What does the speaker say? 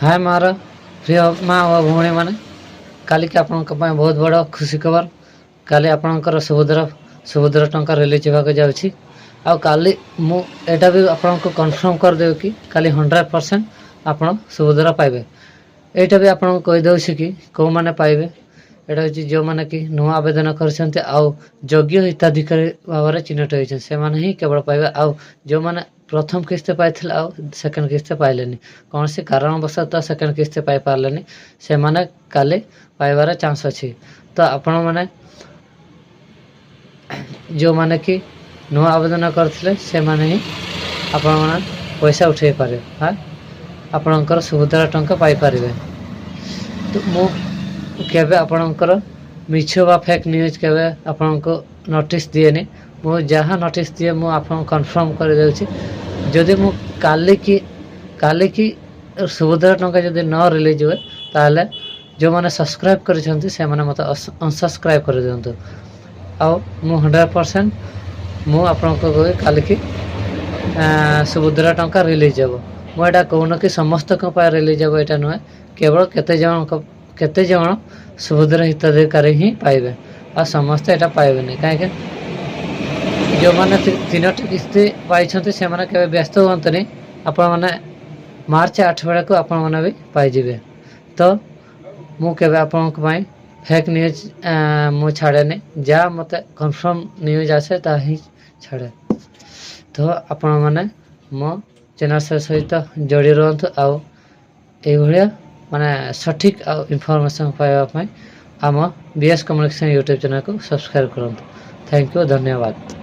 हाय मार प्रिय माँ व भौणी मैंने काली आपण बहुत बड़ खुशी खबर काली आपणकर सुभद्रा टंका रिलीज होगा जाऊँगी आ काली मुझा भी आपको कन्फर्म करदेव कि काली 100% आपड़ सुभद्रा पाइबे। यहाँ भी आपको कहीदे कि कौ मैंने पाइबे यहाँ हूँ जो मैंने कि नुआ आवेदन कर योग्य हिताधिकारी भाव में चिन्हित होती से ही केवल पाइबे। आउ जो मैंने प्रथम किस्ती पाई सेकेंड किस्ती पाइले कौन सी कारणवशतः सेकेंड किस्ती पाई पारे से मैंने काली पाइबार चांस अच्छी। तो आपण मैंने जो मैंने कि नुआ आवेदन करते से मैंने ही आपण मैंने पैसा उठे पारे हाँ आपणकर सुभद्रा टंका पाइपर। तो मुझे आपणकर मिछ बा फेक न्यूज केवे आपको नोटिस दिएनी मु जहाँ नोटिस दिए मुझे आपको कन्फर्म कर दूसरी जदि मु काली की सुभद्रा टंका जदि न रिलीज हुए ताले जो मैंने सब्सक्राइब कर मत अनसब्सक्राइब कर दिंतु। आउ मु 100% मु आपको कहे काली की सुभद्रा टंका रिलीज हे मुझा कहून कि समस्त रिलीज हे यहाँ नुहे केवल केते जन सुभद्रा हिताधिकारी ही पाइबे आ समस्ते यहाँ पाइबे नहीं कहीं जो मैंने 3टी किस्ती पाई से मैंने केवल व्यस्त हुंतुनि आपण मैंने मार्च 8 बेला को आपण मैंने भी पाइबे। तो मुझे आपण फेक न्यूज मु छाड़ेनी जहाँ मत कन्फर्म न्यूज आसे ता ही छाड़े। तो आपण मैंने मो चैनल सहित जोड़ी रुहतु आउ ये माने सठिक इनफॉरमेशन पाइबा आम बीएस कम्युनिकेशन यूट्यूब चैनल को सब्सक्राइब करूँ। थैंक यू धन्यवाद।